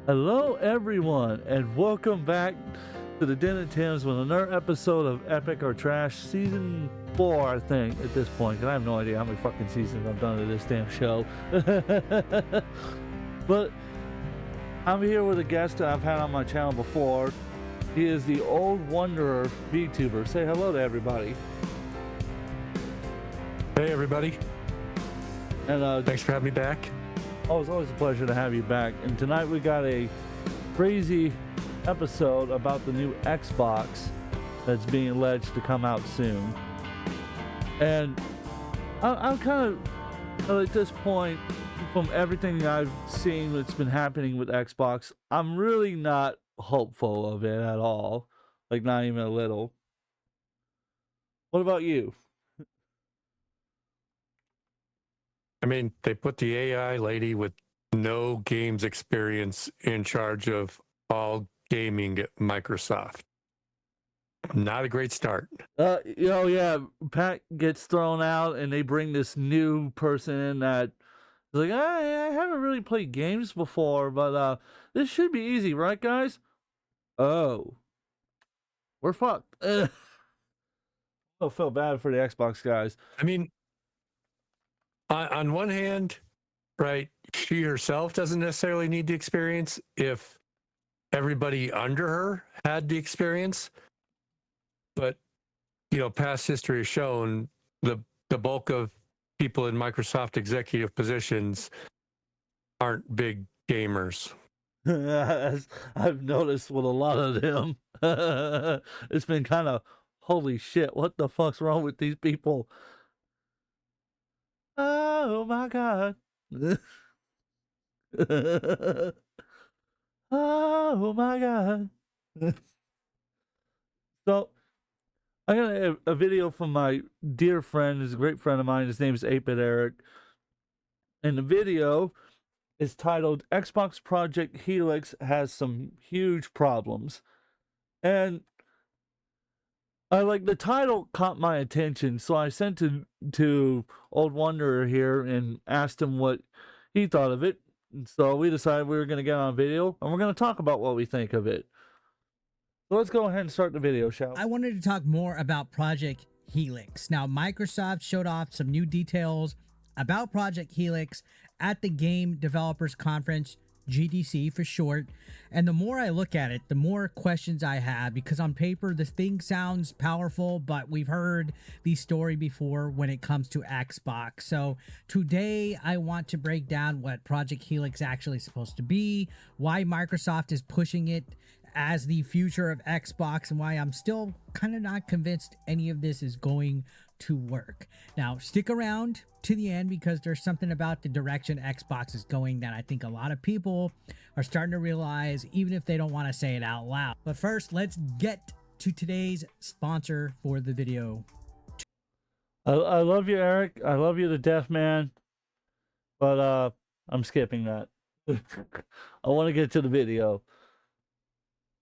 Hello, everyone, and welcome back to the Den of Timbs with another episode of Epic or Trash Season 4, I think, at this point, because I have no idea how many fucking seasons I've done to this damn show. But I'm here with a guest that I've had on my channel before. He is the Old Wanderer VTuber. Say hello to everybody. Hey, everybody. And thanks for having me back. Oh, it's always a pleasure to have you back. And tonight we got a crazy episode about the new Xbox that's being alleged to come out soon. And I'm kind of, at this point, from everything I've seen that's been happening with Xbox, I'm really not hopeful of it at all. Like, not even a little. What about you? I mean, they put the AI lady with no games experience in charge of all gaming at Microsoft. Not a great start. Yeah, Pat gets thrown out and they bring this new person in that is like, I haven't really played games before, but this should be easy, right, guys? Oh, we're fucked. I feel bad for the Xbox guys. I mean, on one hand, right, she herself doesn't necessarily need the experience if everybody under her had the experience. But, past history has shown the bulk of people in Microsoft executive positions aren't big gamers. I've noticed with a lot of them. It's been kind of, holy shit, what the fuck's wrong with these people? Oh my god. Oh my god. So I got a video from my dear friend, who's a great friend of mine. His name is 8-Bit Eric. And the video is titled Xbox Project Helix has some huge problems. And the title caught my attention, so I sent to Old Wanderer here and asked him what he thought of it. And so we decided we were going to get on video and we're going to talk about what we think of it. So let's go ahead and start the video, shall we? I wanted to talk more about Project Helix. Now, Microsoft showed off some new details about Project Helix at the Game Developers Conference, GDC for short. And the more I look at it, the more questions I have, because on paper, this thing sounds powerful, but we've heard the story before when it comes to Xbox. So today I want to break down what Project Helix actually is supposed to be, why Microsoft is pushing it as the future of Xbox, and why I'm still kind of not convinced any of this is going to work. Now, stick around to the end, because there's something about the direction Xbox is going that I think a lot of people are starting to realize, even if they don't want to say it out loud. But first, let's get to today's sponsor for the video. I love you, Eric. I love you to death, man. But I'm skipping that. I want to get to the video.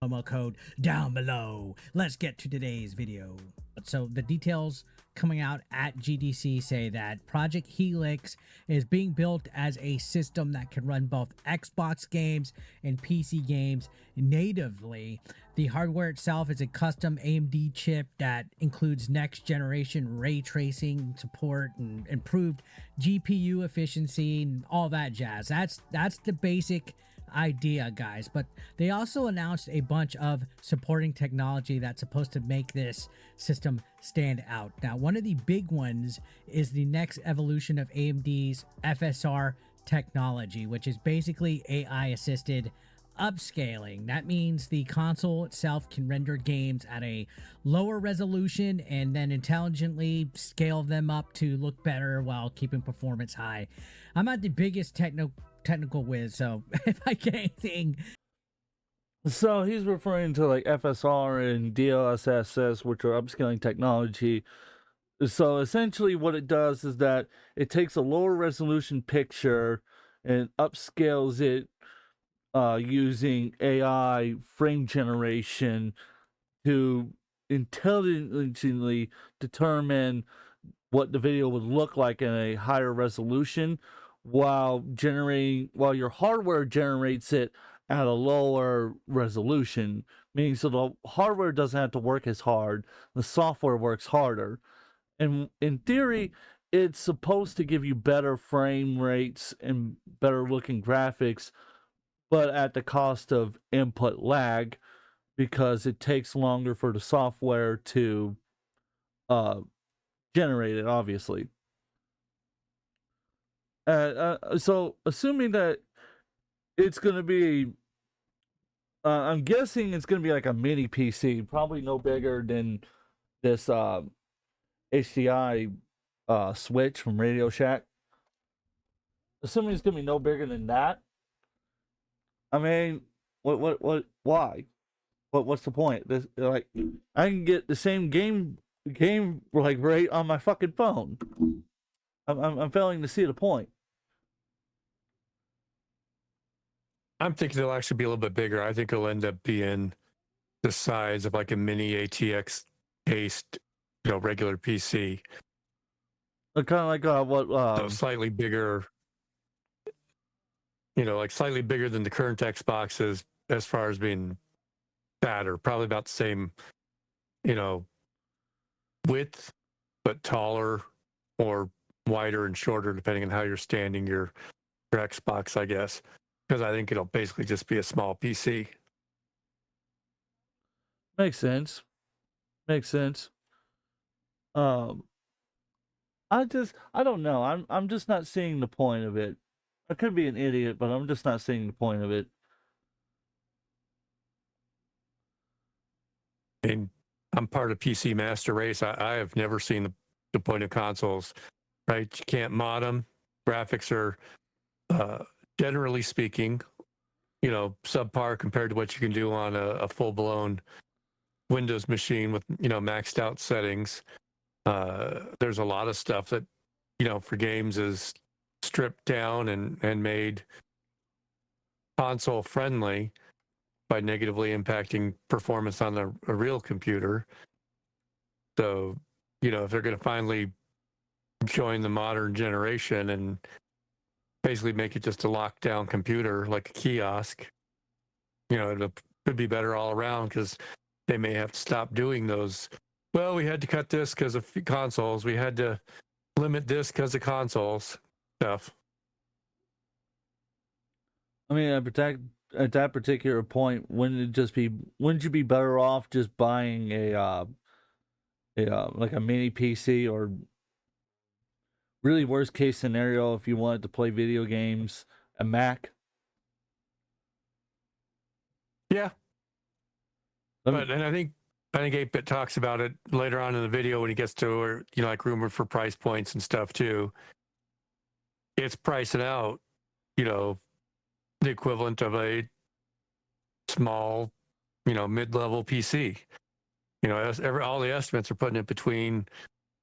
Promo code down below. Let's get to today's video. So the details coming out at GDC say that Project Helix is being built as a system that can run both Xbox games and PC games natively. The hardware itself is a custom AMD chip that includes next generation ray tracing support and improved GPU efficiency and all that jazz. That's the basic idea, guys. But they also announced a bunch of supporting technology that's supposed to make this system stand out. Now, one of the big ones is the next evolution of AMD's FSR technology, which is basically AI assisted upscaling. That means the console itself can render games at a lower resolution and then intelligently scale them up to look better while keeping performance high. I'm not the biggest technical whiz, so if I get anything. So he's referring to like FSR and DLSS, which are upscaling technology. So essentially what it does is that it takes a lower resolution picture and upscales it using AI frame generation to intelligently determine what the video would look like in a higher resolution, while your hardware generates it at a lower resolution, meaning so the hardware doesn't have to work as hard, the software works harder. And in theory, it's supposed to give you better frame rates and better looking graphics, but at the cost of input lag because it takes longer for the software to generate it, obviously. So assuming that it's going to be, I'm guessing it's going to be like a mini PC, probably no bigger than this HDI switch from Radio Shack. Assuming it's going to be no bigger than that, I mean, why? What's the point? This, like, I can get the same game like right on my fucking phone. I'm failing to see the point. I'm thinking it'll actually be a little bit bigger. I think it'll end up being the size of like a mini ATX based, regular PC. Kind of like what? So slightly bigger, like slightly bigger than the current Xboxes as far as being fatter. Probably about the same, width, but taller or wider and shorter, depending on how you're standing your Xbox, I guess. Because I think it'll basically just be a small PC. Makes sense. Makes sense. I don't know. I'm just not seeing the point of it. I could be an idiot, but I'm just not seeing the point of it. I mean, I'm part of PC Master Race. I have never seen the point of consoles, right? You can't mod them. Graphics are, generally speaking, subpar compared to what you can do on a full-blown Windows machine with, maxed out settings. There's a lot of stuff that, for games is stripped down and made console friendly by negatively impacting performance on a real computer. So, if they're going to finally join the modern generation and basically make it just a lockdown computer like a kiosk, it could be better all around because they may have to stop doing those. Well, we had to cut this because of consoles. We had to limit this because of consoles stuff. I mean, at that particular point, wouldn't you be better off just buying a like a mini PC, or really worst case scenario if you wanted to play video games, a Mac? Yeah. And I think 8-Bit talks about it later on in the video when he gets to, like rumored for price points and stuff too. It's pricing out, the equivalent of a small, mid-level PC. All the estimates are putting it between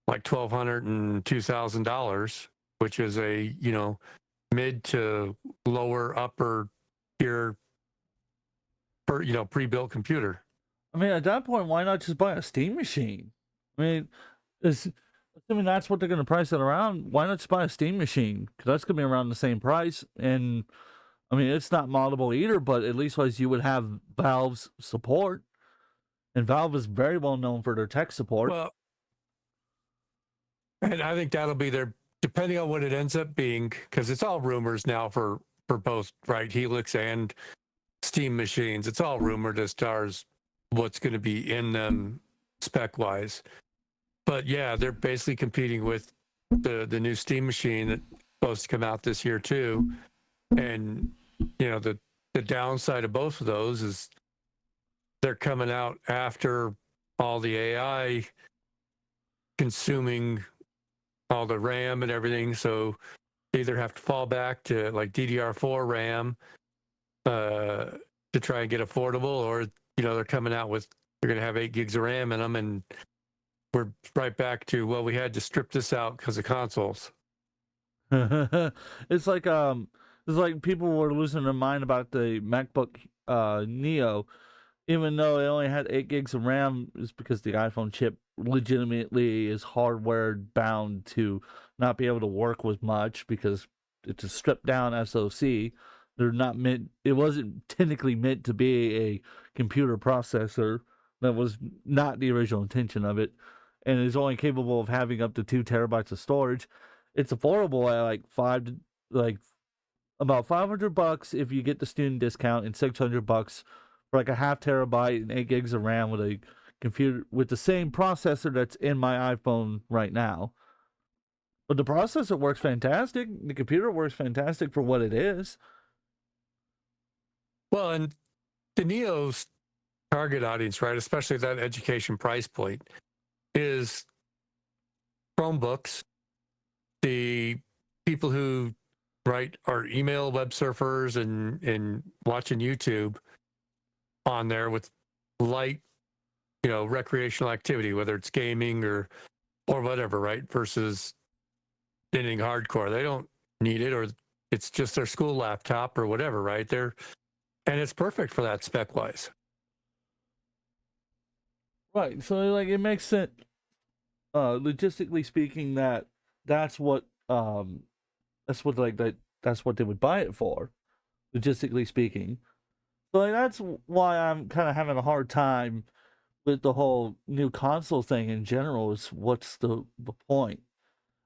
like $1,200 and $2,000, which is a, mid to lower upper tier pre-built computer. I mean, at that point, why not just buy a Steam machine? I mean, assuming that's what they're going to price it around, why not just buy a Steam machine? Because that's going to be around the same price. And, I mean, it's not moddable either, but at least you would have Valve's support. And Valve is very well known for their tech support. Well, and I think that'll be depending on what it ends up being, because it's all rumors now for both, right, Helix and Steam machines. It's all rumored as far as what's going to be in them spec-wise. But yeah, they're basically competing with the new Steam machine that's supposed to come out this year too. And, the downside of both of those is they're coming out after all the AI consuming all the RAM and everything. So they either have to fall back to like DDR4 RAM to try and get affordable, or, they're coming out with, they're going to have 8 gigs of RAM in them. And we're right back to, well, we had to strip this out because of consoles. It's like people were losing their mind about the MacBook Neo, even though it only had 8 gigs of RAM, is because the iPhone chip legitimately is hardware bound to not be able to work with much because it's a stripped down SoC. They're not meant. It wasn't technically meant to be a computer processor. That was not the original intention of it, and is only capable of having up to 2 terabytes of storage. It's affordable at like about $500 if you get the student discount, and $600 for like a half terabyte and 8 gigs of RAM with a computer with the same processor that's in my iPhone right now. But the processor works fantastic. The computer works fantastic for what it is. Well, and the Neo's target audience, right, especially that education price point, is Chromebooks, the people who are email web surfers and watching YouTube on there with light, recreational activity, whether it's gaming or whatever, right? Versus anything hardcore. They don't need it, or it's just their school laptop or whatever, right? And it's perfect for that spec wise. Right. So like it makes sense logistically speaking that's what that's what that's what they would buy it for. Logistically speaking. So like that's why I'm kind of having a hard time with the whole new console thing in general. Is what's the point?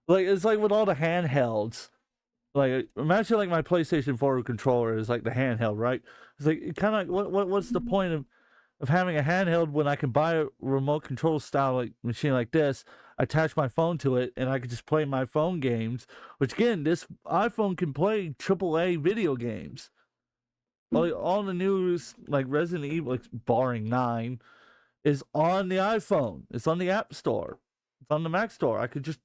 Like it's like with all the handhelds. Like imagine like my PlayStation 4 controller is like the handheld, right? It's like it kind of what's the point of having a handheld when I can buy a remote control style like machine like this, attach my phone to it, and I can just play my phone games. Which again, this iPhone can play AAA video games. Like all the news, like Resident Evil, like, barring 9, is on the iPhone. It's on the App Store. It's on the Mac Store. I could just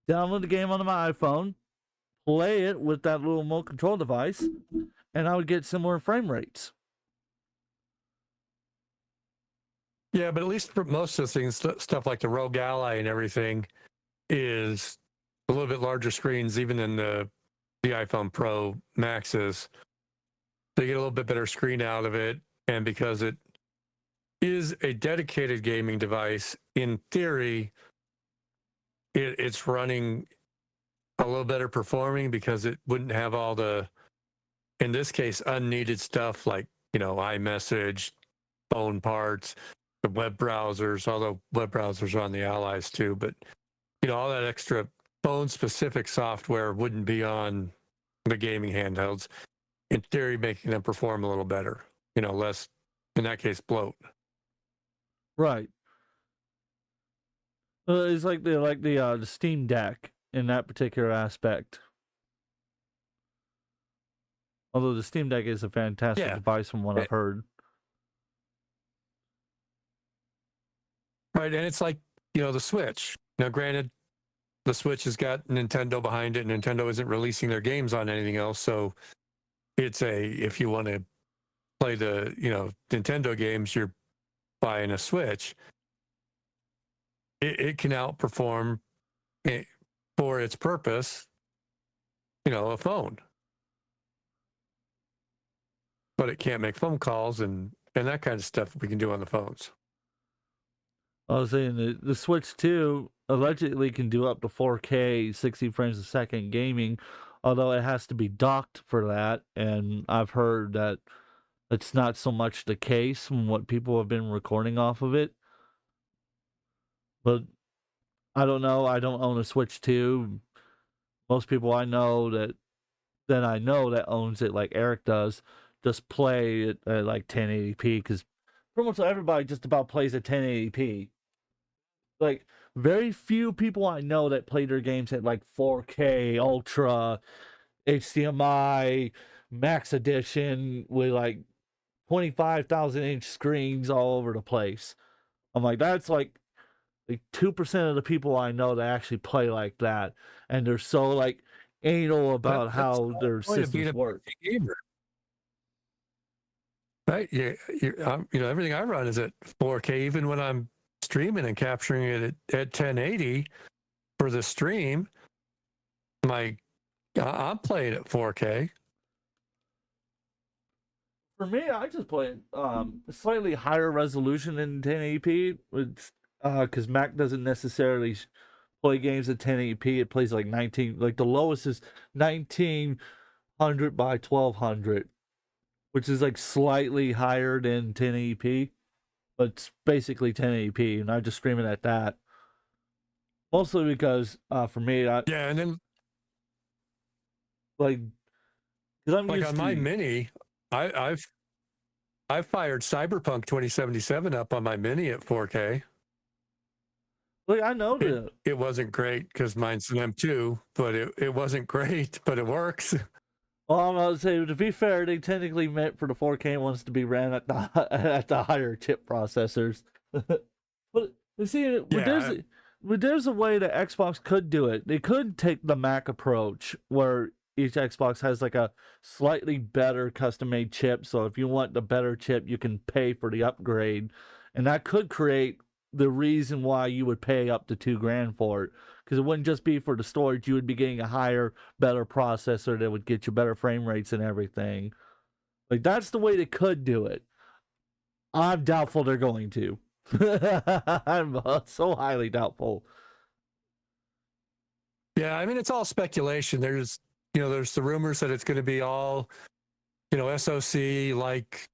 download the game onto my iPhone, play it with that little remote control device, and I would get similar frame rates. Yeah, but at least for most of the things, stuff like the Rogue Ally and everything is a little bit larger screens, even than the iPhone Pro Maxes. They get a little bit better screen out of it, and because it is a dedicated gaming device, in theory, it's running a little better performing because it wouldn't have all the, in this case, unneeded stuff like, iMessage, phone parts, the web browsers, although web browsers are on the Allies too, but, all that extra phone-specific software wouldn't be on the gaming handhelds. In theory, making them perform a little better, less, in that case, bloat. Right. It's like the Steam Deck in that particular aspect. Although the Steam Deck is a fantastic device from what I've heard. Right, and it's like, the Switch. Now, granted, the Switch has got Nintendo behind it, and Nintendo isn't releasing their games on anything else, so it's if you want to play the, Nintendo games, you're buying a Switch. It can outperform for its purpose, a phone. But it can't make phone calls and that kind of stuff we can do on the phones. I was saying the Switch 2 allegedly can do up to 4K 60 frames a second gaming, although it has to be docked for that, and I've heard that it's not so much the case from what people have been recording off of it. But I don't know. I don't own a Switch 2. Most people I know that owns it, like Eric does, just play it at like 1080p, because pretty much everybody just about plays at 1080p. Like, very few people I know that play their games at like 4K, Ultra, HDMI, Max Edition with like 25,000 inch screens all over the place. I'm like, that's like 2% of the people I know that actually play like that. And they're so like anal about how their systems work. Gamer. Right? Everything I run is at 4K, even when I'm streaming and capturing it at 1080 for the stream. I'm playing at 4K. For me, I just play slightly higher resolution than 1080p. Because Mac doesn't necessarily play games at 1080p. It plays like 19. Like the lowest is 19 100 by 1200, which is like slightly higher than 1080p, but it's basically 1080p, and I just stream it at that. Mostly because for me, Yeah, and then like, because I'm like used on to my Mini, I've fired Cyberpunk 2077 up on my Mini at 4K. like I know that. It wasn't great because mine's an M2, but it wasn't great, but it works. Well, I'm gonna say, to be fair, they technically meant for the 4K ones to be ran at the at the higher chip processors. But you see, Yeah, there's a way that Xbox could do it. They could take the Mac approach, where each Xbox has like a slightly better custom-made chip. So if you want the better chip, you can pay for the upgrade, and that could create the reason why you would pay up to $2,000 for it. Because it wouldn't just be for the storage; you would be getting a higher, better processor that would get you better frame rates and everything. Like, that's the way they could do it. I'm doubtful they're going to. I'm so highly doubtful. yeah. I mean, it's all speculation. There's the rumors that it's going to be all, SoC like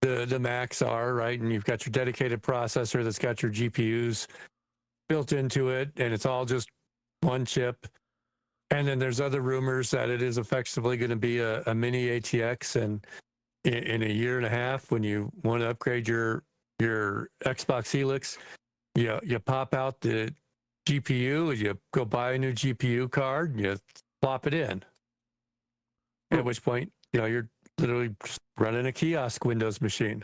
the Macs are, right? And you've got your dedicated processor that's got your GPUs built into it, and it's all just one chip. And then there's other rumors that it is effectively going to be a mini ATX, and in a year and a half, when you want to upgrade your Xbox Helix, you pop out the GPU and you go buy a new GPU card and you plop it in. At which point, you're literally just running a kiosk Windows machine.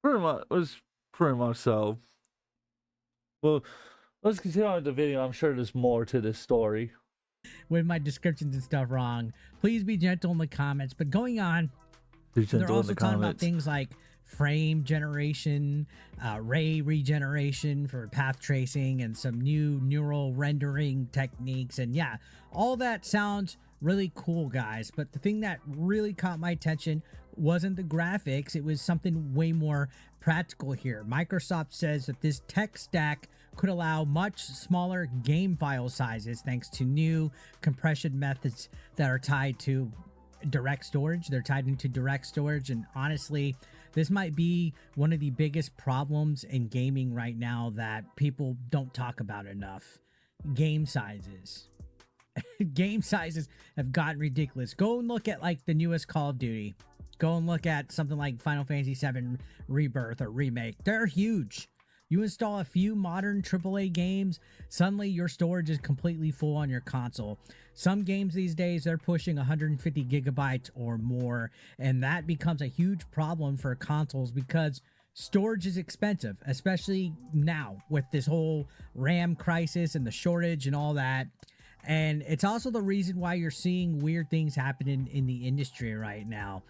Pretty much, it was pretty much so. Well, let's continue on with the video. I'm sure there's more to this story. With my descriptions and stuff wrong, please be gentle in the comments. But going on, they're also talking about things like frame generation, ray regeneration for path tracing, and some new neural rendering techniques. And yeah, all that sounds really cool, guys. But the thing that really caught my attention wasn't the graphics. It was something way more practical here. Microsoft says that this tech stack could allow much smaller game file sizes thanks to new compression methods that are tied to direct storage. They're tied into direct storage, and honestly, this might be one of the biggest problems in gaming right now that people don't talk about enough. Game sizes. Game sizes have gotten ridiculous. Go and look at like the newest Call of Duty. Go and look at something like Final Fantasy VII Rebirth or Remake. They're huge. You install a few modern AAA games, suddenly your storage is completely full on your console. Some games these days, they're pushing 150 gigabytes or more, and that becomes a huge problem for consoles because storage is expensive, especially now with this whole RAM crisis and the shortage and all that. And it's also the reason why you're seeing weird things happening in the industry right now.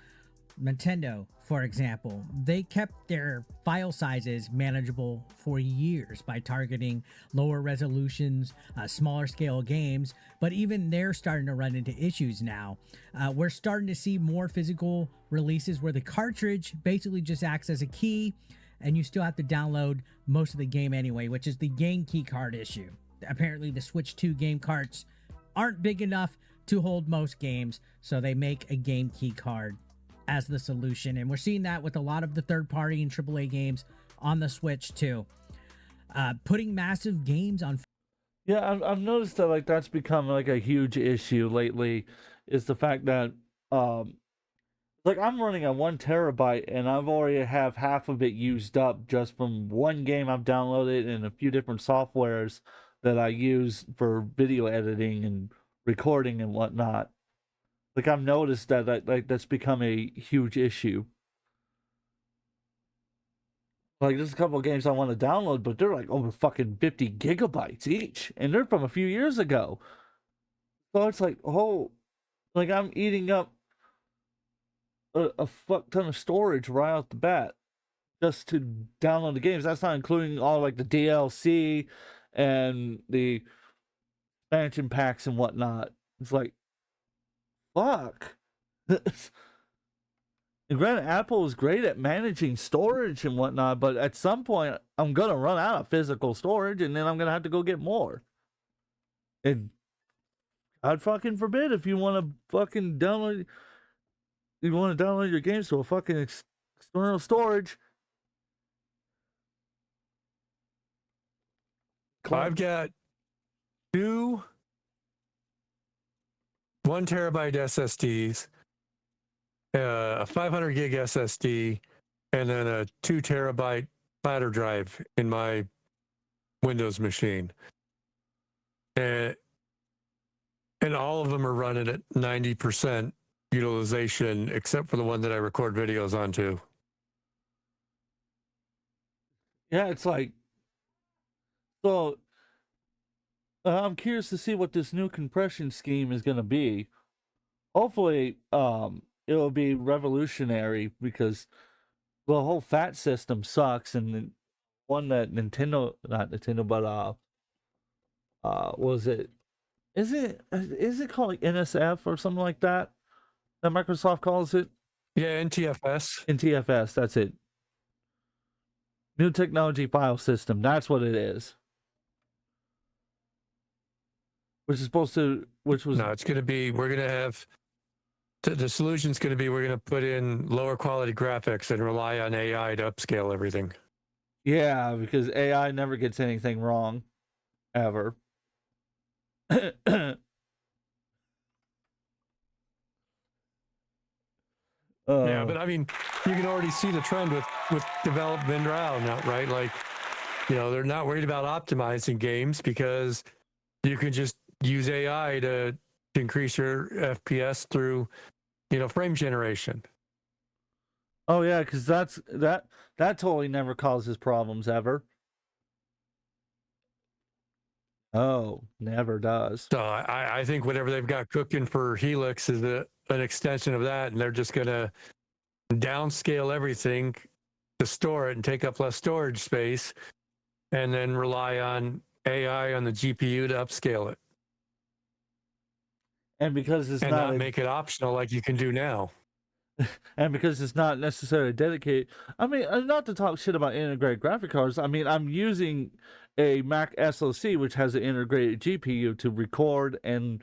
Nintendo, for example, they kept their file sizes manageable for years by targeting lower resolutions, smaller scale games, but even they're starting to run into issues now. We're starting to see more physical releases where the cartridge basically just acts as a key, and you still have to download most of the game anyway, which is the game key card issue. Apparently, the Switch 2 game carts aren't big enough to hold most games, so they make a game key card as the solution, and we're seeing that with a lot of the third-party and AAA games on the Switch too. Putting massive games on. Yeah, I've noticed that like that's become like a huge issue lately. Is the fact that like I'm running a 1 terabyte and I've already have half of it used up just from one game I've downloaded and a few different softwares that I use for video editing and recording and whatnot. Like I've noticed that like that's become a huge issue. Like there's a couple of games I want to download, but they're like over fucking 50 gigabytes each, and they're from a few years ago. So it's like, oh, like I'm eating up a fuck ton of storage right off the bat just to download the games. That's not including all like the DLC and the expansion packs and whatnot. It's like, fuck. And granted, Apple is great at managing storage and whatnot, but at some point, I'm gonna run out of physical storage, and then I'm gonna have to go get more. And God fucking forbid if you want to fucking download, your games to a fucking external storage. I've got two 1 terabyte SSDs, a 500 gig SSD, and then a 2 terabyte platter drive in my Windows machine. And all of them are running at 90% utilization, except for the one that I record videos onto. Yeah, it's like, so I'm curious to see what this new compression scheme is going to be. Hopefully, it'll be revolutionary because the whole FAT system sucks, and the one that not Nintendo, but was it? Is it called like NSF or something like that? That Microsoft calls it? Yeah, NTFS. NTFS, that's it. New Technology File System, that's what it is. Which was No, it's going to be, we're going to have, the solution's going to be, we're going to put in lower quality graphics and rely on AI to upscale everything. Yeah, because AI never gets anything wrong, ever. Yeah, but I mean, you can already see the trend with developed vendor now, right? Like, you know, they're not worried about optimizing games because you can just use AI to increase your FPS through, you know, frame generation. Oh yeah, because that totally never causes problems ever. Oh, never does. So I think whatever they've got cooking for Helix is an extension of that, and they're just going to downscale everything to store it and take up less storage space, and then rely on AI on the GPU to upscale it. And because it's not make it optional like you can do now. And because it's not necessarily dedicated. I mean, not to talk shit about integrated graphic cards. I mean, I'm using a Mac SoC which has an integrated GPU to record and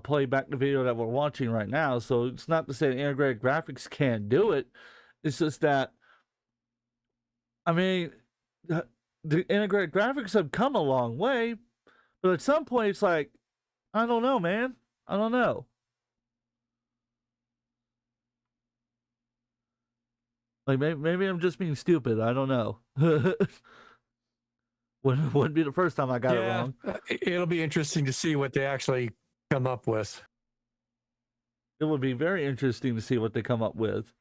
play back the video that we're watching right now. So it's not to say that integrated graphics can't do it. It's just that, I mean, the integrated graphics have come a long way, but at some point it's like, I don't know, man. I don't know. Like maybe I'm just being stupid. I don't know. Wouldn't be the first time I got it wrong. It'll be interesting to see what they actually come up with. It would be very interesting to see what they come up with.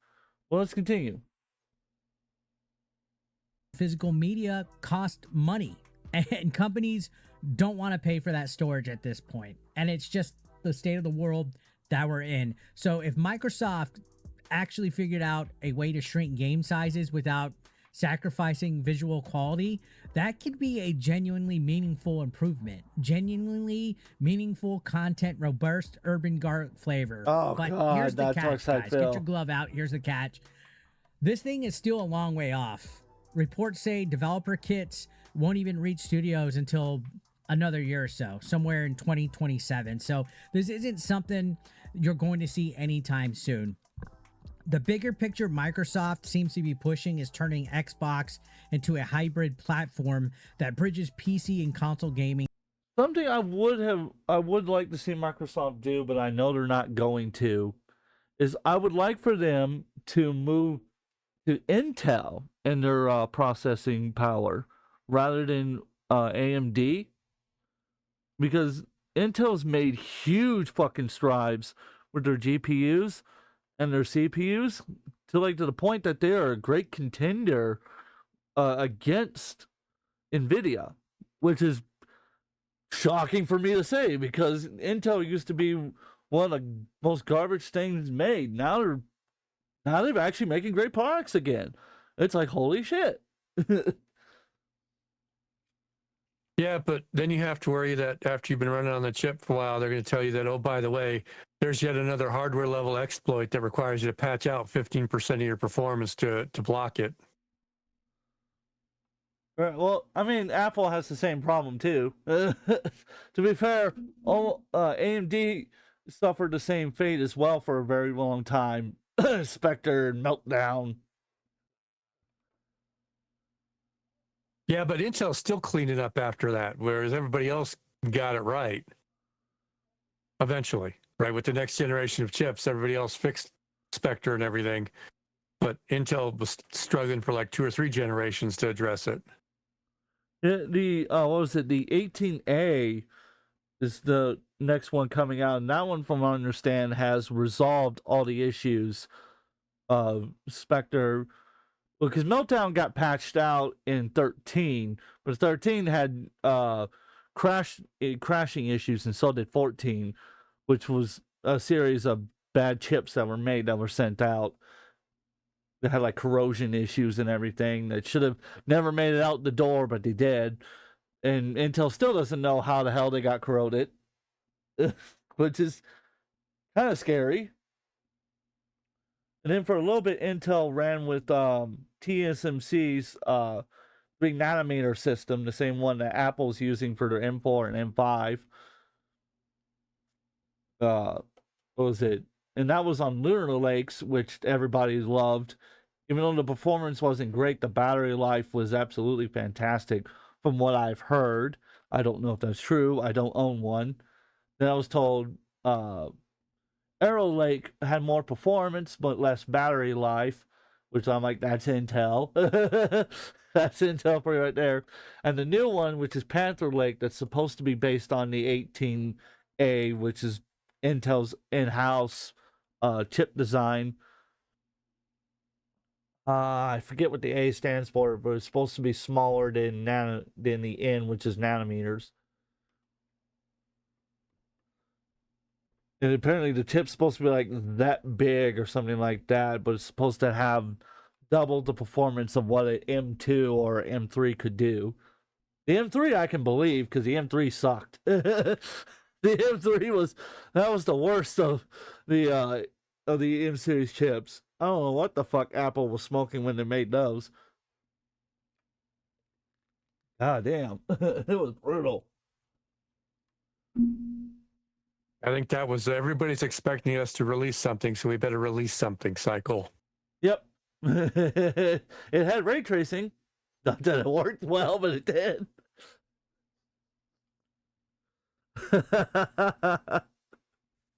Well, let's continue. Physical media cost money, and companies don't want to pay for that storage at this point. And it's just the state of the world that we're in. So if Microsoft actually figured out a way to shrink game sizes without sacrificing visual quality, that could be a genuinely meaningful improvement. Genuinely meaningful content, robust urban garden flavor. Oh, but God, here's the catch, guys. Phil. Get your glove out. Here's the catch. This thing is still a long way off. Reports say developer kits won't even reach studios until another year or so, somewhere in 2027. So this isn't something you're going to see anytime soon. The bigger picture Microsoft seems to be pushing is turning Xbox into a hybrid platform that bridges PC and console gaming. Something I would like to see Microsoft do, but I know they're not going to, is I would like for them to move to Intel in their processing power rather than AMD, because Intel's made huge fucking strides with their GPUs and their CPUs to the point that they are a great contender against NVIDIA, which is shocking for me to say because Intel used to be one of the most garbage things made. Now they're actually making great products again. It's like, holy shit. Yeah, but then you have to worry that after you've been running on the chip for a while, they're going to tell you that, oh, by the way, there's yet another hardware level exploit that requires you to patch out 15% of your performance to block it. Right, well, I mean, Apple has the same problem too. To be fair, all AMD suffered the same fate as well for a very long time. Spectre and Meltdown. Yeah, but Intel's still cleaning up after that, whereas everybody else got it right eventually, right? With the next generation of chips, everybody else fixed Spectre and everything, but Intel was struggling for like 2 or 3 generations to address it. The what was it? The 18A is the next one coming out, and that one, from what I understand, has resolved all the issues of Spectre. Because Meltdown got patched out in 13, but 13 had crashing issues, and so did 14, which was a series of bad chips that were made that were sent out. They had like corrosion issues and everything that should have never made it out the door, but they did. And Intel still doesn't know how the hell they got corroded, which is kind of scary. And then for a little bit, Intel ran with TSMC's 3 nanometer system, the same one that Apple's using for their M4 and M5. What was it? And that was on Lunar Lakes, which everybody loved. Even though the performance wasn't great, the battery life was absolutely fantastic from what I've heard. I don't know if that's true. I don't own one. Then I was told Arrow Lake had more performance but less battery life, which I'm like, that's Intel. That's Intel for you right there. And the new one, which is Panther Lake, that's supposed to be based on the 18A, which is Intel's in-house chip design. I forget what the A stands for, but it's supposed to be smaller than the N, which is nanometers. And apparently the chip's supposed to be like that big or something like that, but it's supposed to have double the performance of what an M2 or M3 could do. The M3 I can believe, because the M3 sucked. The M3 was the worst of the M series chips. I don't know what the fuck Apple was smoking when they made those. God damn. It was brutal. I think that was everybody's expecting us to release something, so we better release something cycle. Yep. It had ray tracing. Not that it worked well, but it did.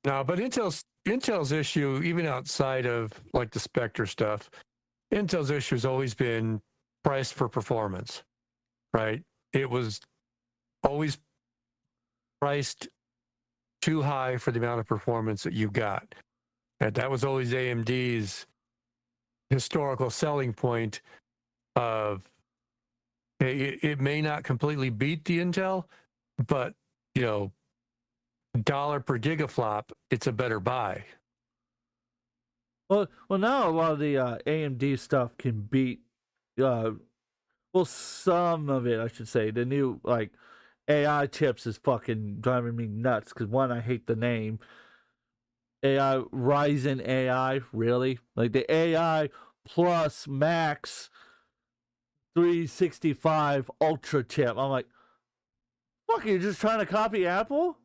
No, but Intel's issue, even outside of like the Spectre stuff, Intel's issue has always been price for performance, right? It was always priced too high for the amount of performance that you got. And that was always AMD's historical selling point of it may not completely beat the Intel, but, you know, dollar per gigaflop, it's a better buy. Well, now a lot of the AMD stuff can beat, some of it, I should say. The new, like, AI chips is fucking driving me nuts, because one, I hate the name. AI, Ryzen AI, really? Like, the AI plus Max 365 Ultra chip. I'm like, fuck, you're just trying to copy Apple?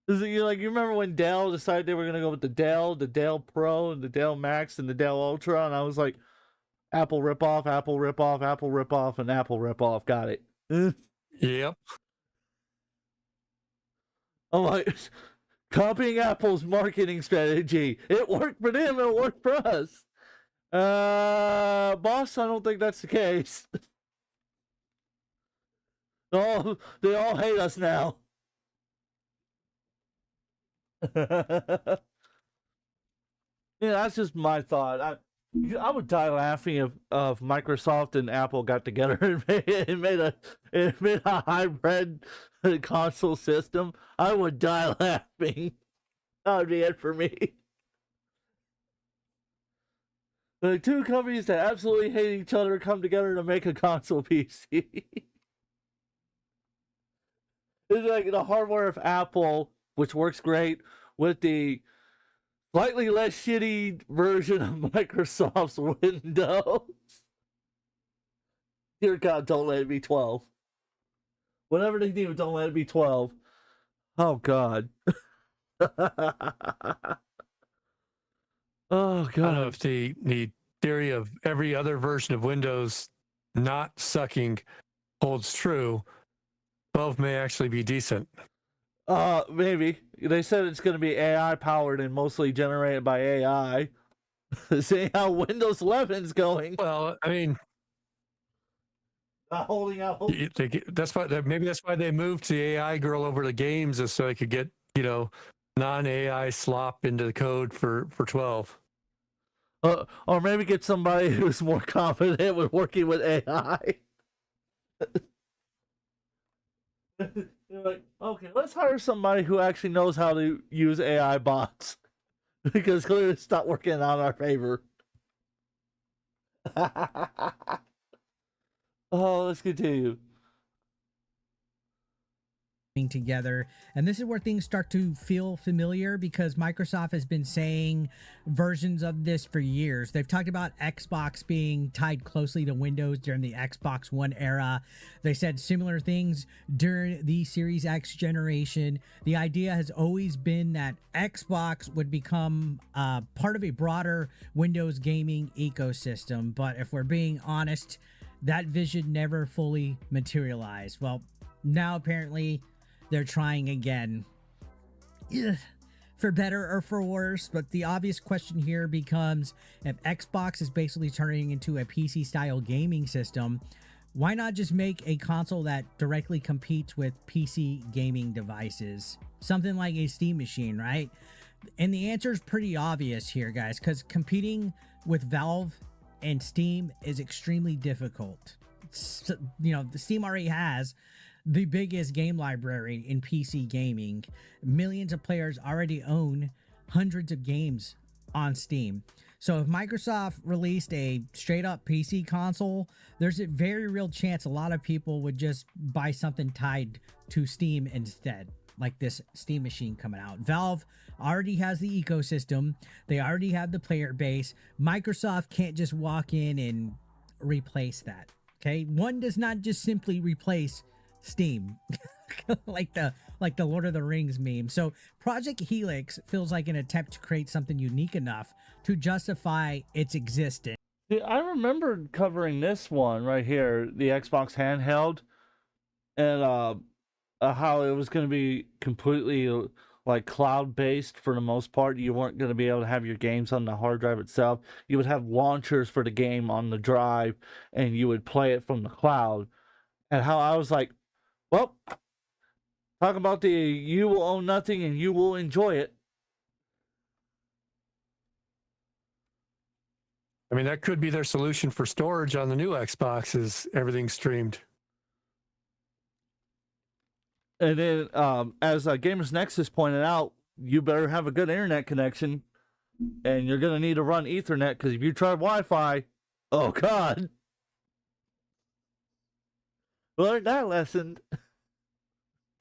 Is it, you remember when Dell decided they were going to go with the Dell Pro, and the Dell Max, and the Dell Ultra? And I was like, Apple ripoff, Apple ripoff, Apple ripoff, and Apple ripoff. Got it. Yep. I'm like, copying Apple's marketing strategy. It worked for them, it worked for us. Boss, I don't think that's the case. They all hate us now. Yeah, that's just my thought. I would die laughing if Microsoft and Apple got together and made a hybrid console system. I would die laughing. That would be it for me. The two companies that absolutely hate each other come together to make a console PC. It's like the hardware of Apple, which works great, with the slightly less shitty version of Microsoft's Windows. Dear God, don't let it be 12. Whatever they do, don't let it be 12. Oh, God. Oh, I don't know God. if the theory of every other version of Windows not sucking holds true. 12 may actually be decent. Maybe. They said it's going to be AI powered and mostly generated by AI. Seeing how Windows 11's going. Well, I mean, Not holding out hope. that's why maybe that's why they moved the AI girl over to games, is so they could get non-AI slop into the code for 12. Or maybe get somebody who's more confident with working with AI. You're like, okay, let's hire somebody who actually knows how to use AI bots. Because clearly it's not working out in our favor. Oh, let's continue. Together, and this is where things start to feel familiar, because Microsoft has been saying versions of this for years. They've talked about Xbox being tied closely to Windows during the Xbox One era. They said similar things during the Series X generation. The idea has always been that Xbox would become part of a broader Windows gaming ecosystem, but if we're being honest, that vision never fully materialized. Well, now apparently they're trying again. Ugh. For better or for worse, but the obvious question here becomes, if Xbox is basically turning into a PC style gaming system, why not just make a console that directly competes with PC gaming devices? Something like a Steam machine, right? And the answer is pretty obvious here, guys, because competing with Valve and Steam is extremely difficult. The Steam already has the biggest game library in PC gaming. Millions of players already own hundreds of games on Steam. So if Microsoft released a straight up PC console, there's a very real chance a lot of people would just buy something tied to Steam instead, like this Steam machine coming out. Valve already has the ecosystem. They already have the player base. Microsoft can't just walk in and replace that. Okay? One does not just simply replace Steam. like the Lord of the Rings meme. So Project Helix feels like an attempt to create something unique enough to justify its existence. Yeah, I remember covering this one right here, the Xbox handheld, and how it was going to be completely like cloud based for the most part. You weren't going to be able to have your games on the hard drive itself. You would have launchers for the game on the drive, and you would play it from the cloud. And how I was like, well, talk about the you will own nothing and you will enjoy it. I mean, that could be their solution for storage on the new Xbox, is everything streamed. And then, as Gamers Nexus pointed out, you better have a good internet connection, and you're going to need to run Ethernet, because if you try Wi-Fi, oh God. Learn that lesson.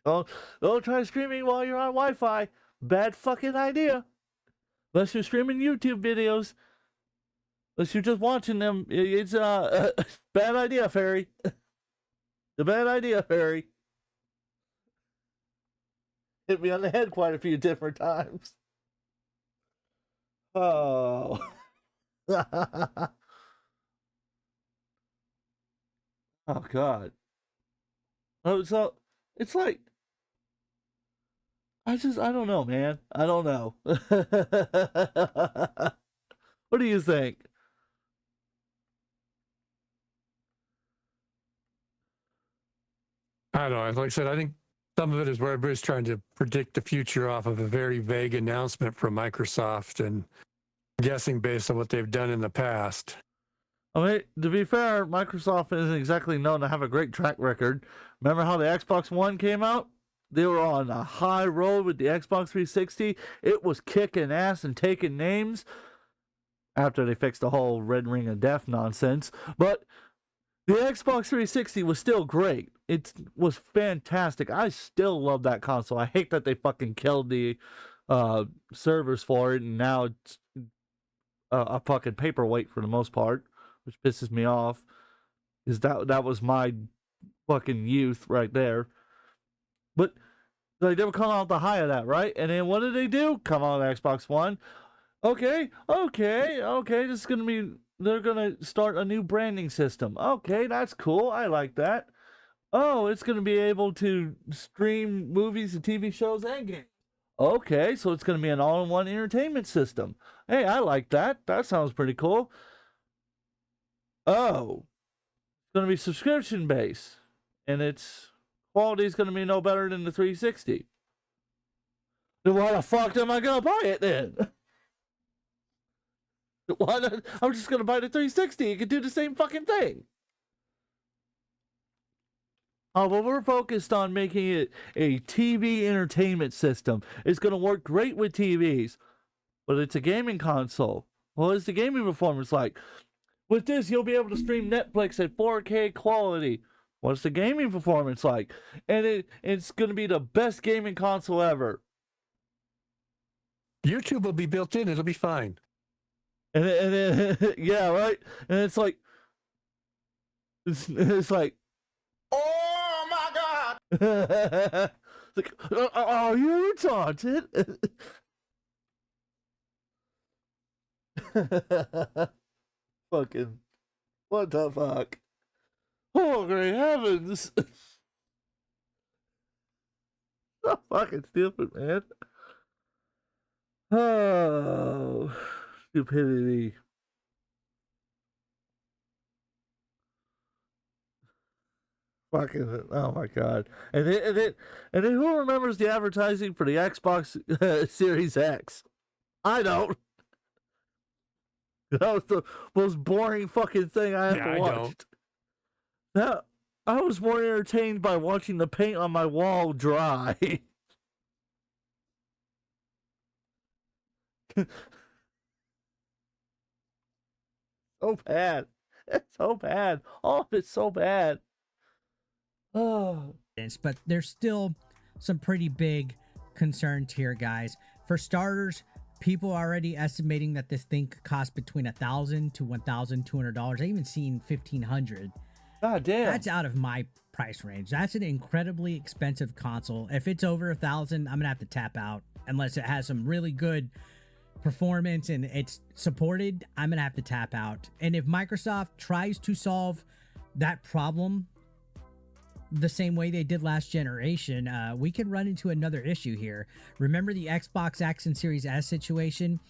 Don't try streaming while you're on Wi-Fi. Bad fucking idea. Unless you're streaming YouTube videos. Unless you're just watching them. It's bad idea, Fairy. The bad idea, Fairy. Hit me on the head quite a few different times. Oh. Oh, God. Oh, so it's like, I don't know, man. I don't know. What do you think? I don't know. Like I said, I think some of it is where everybody's trying to predict the future off of a very vague announcement from Microsoft and guessing based on what they've done in the past. I mean, to be fair, Microsoft isn't exactly known to have a great track record. Remember how the Xbox One came out? They were on a high road with the Xbox 360. It was kicking ass and taking names after they fixed the whole Red Ring of Death nonsense. But the Xbox 360 was still great. It was fantastic. I still love that console. I hate that they fucking killed the servers for it, and now it's a fucking paperweight for the most part, which pisses me off. Is that was my fucking youth right there. But they never come out the high of that, right? And then what did they do? Come on, Xbox One. Okay. This is gonna be. They're gonna start a new branding system. Okay, that's cool. I like that. Oh, it's gonna be able to stream movies and TV shows and games. Okay, so it's gonna be an all-in-one entertainment system. Hey, I like that. That sounds pretty cool. Oh, it's gonna be subscription based, and its quality is gonna be no better than the 360. Then why the fuck am I gonna buy it then? Why not? I'm just gonna buy the 360. It can do the same fucking thing. Oh, but we're focused on making it a TV entertainment system. It's gonna work great with TVs, but it's a gaming console. What is the gaming performance like? With this, you'll be able to stream Netflix at 4K quality. What's the gaming performance like? And it's gonna be the best gaming console ever. YouTube will be built in. It'll be fine. And yeah, right. And it's like, it's like, oh my god! It's like, oh, you're retarded. Fucking, what the fuck? Oh, great heavens! So fucking stupid, man. Oh, stupidity. Fucking, oh my god. And then who remembers the advertising for the Xbox Series X? I don't. That was the most boring fucking thing I ever watched. That, I was more entertained by watching the paint on my wall dry. So bad. It's so bad. All of it's so bad. Oh. But there's still some pretty big concerns here, guys. For starters, people are already estimating that this thing could cost between $1,000 to $1,200. I even seen $1,500. God damn. That's out of my price range. That's an incredibly expensive console. If it's over $1,000, I'm gonna have to tap out unless it has some really good performance and it's supported. I'm gonna have to tap out. And if Microsoft tries to solve that problem the same way they did last generation, we could run into another issue here. Remember the Xbox X and Series S situation?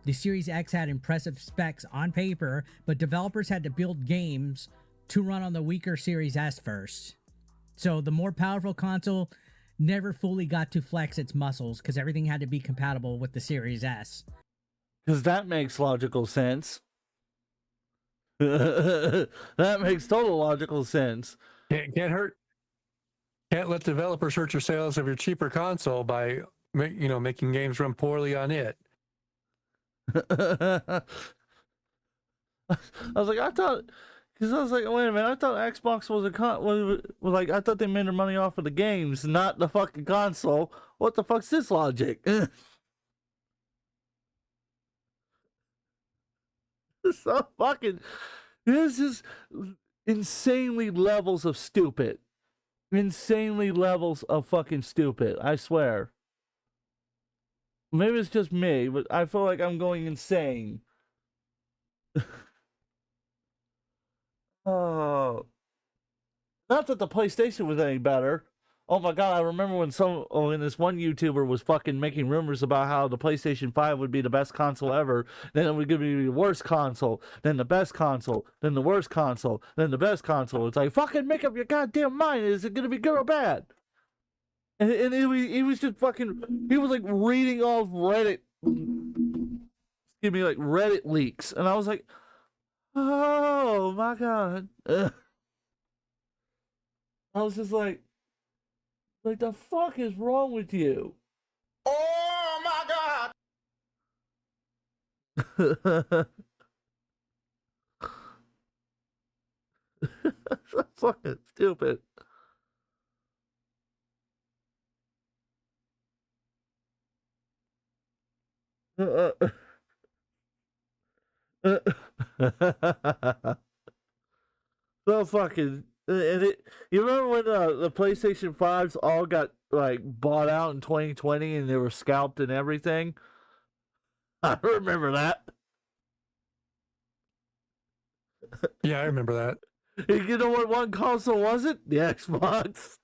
The Series X had impressive specs on paper, but developers had to build games to run on the weaker Series S first. So the more powerful console never fully got to flex its muscles because everything had to be compatible with the Series S. Because that makes logical sense. That makes total logical sense. Can't hurt. Can't let developers hurt your sales of your cheaper console by making games run poorly on it. I was like, I thought, because I was like, wait a minute, I thought Xbox was like, I thought they made their money off of the games, not the fucking console. What the fuck's this logic? So fucking, this is insanely levels of stupid. Insanely levels of fucking stupid, I swear. Maybe it's just me, but I feel like I'm going insane. Oh, not that the PlayStation was any better. Oh my god, I remember when this one YouTuber was fucking making rumors about how the PlayStation 5 would be the best console ever, then it would be the worst console, then the best console, then the worst console, then the best console. It's like, fucking make up your goddamn mind. Is it gonna be good or bad? And he was just fucking, he was like reading off Reddit, excuse me, like Reddit leaks. And I was like, oh my god. I was just like, the fuck is wrong with you? Oh my god! So fucking stupid. So fucking. And you remember when the PlayStation 5s all got like bought out in 2020 and they were scalped and everything? I remember that. Yeah, I remember that. You know what one console wasn't? The Xbox.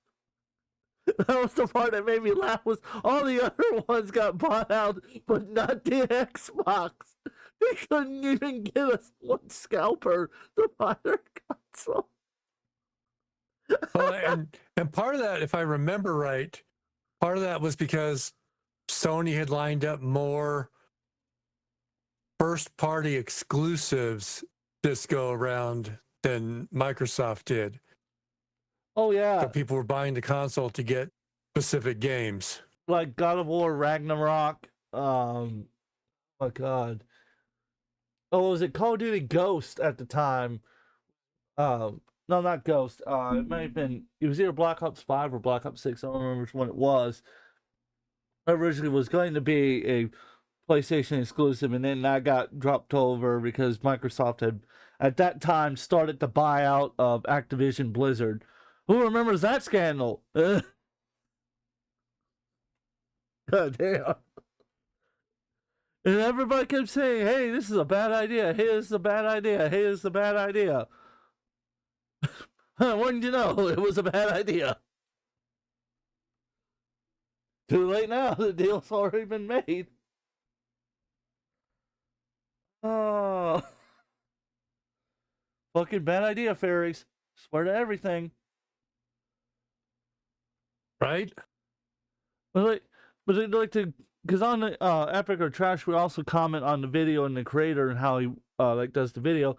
That was the part that made me laugh. Was all the other ones got bought out, but not the Xbox. They couldn't even get us one scalper to buy their console. Well, and part of that, if I remember right, part of that was because Sony had lined up more first party exclusives this go around than Microsoft did. Oh yeah, So people were buying the console to get specific games. like God of War Ragnarok. Oh my God. Oh, was it Call of Duty Ghost at the time? No, not Ghost. It might have been. It was either Black Ops 5 or Black Ops 6. I don't remember which one it was. Originally was going to be a PlayStation exclusive, and then that got dropped over because Microsoft had, at that time, started the buyout of Activision Blizzard. Who remembers that scandal? God damn. And everybody kept saying, hey, this is a bad idea. Hey, this is a bad idea. Hey, this is a bad idea. Wouldn't you know, it was a bad idea. Too late now. The deal's already been made. Oh. Fucking bad idea, fairies. Swear to everything. Right? But like to, because on the Epic or Trash, we also comment on the video and the creator and how he like does the video.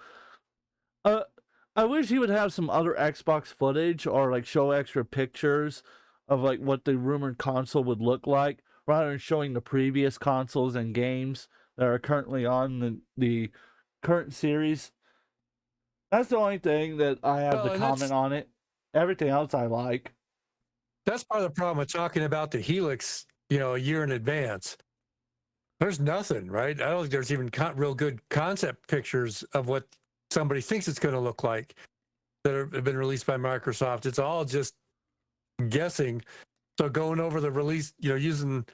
I wish he would have some other Xbox footage or like show extra pictures of like what the rumored console would look like, rather than showing the previous consoles and games that are currently on the current series. That's the only thing that I have to comment on it. Everything else I like. That's part of the problem with talking about the Helix, a year in advance. There's nothing, right? I don't think there's even real good concept pictures of what somebody thinks it's going to look like that have been released by Microsoft. It's all just guessing. So going over the release, using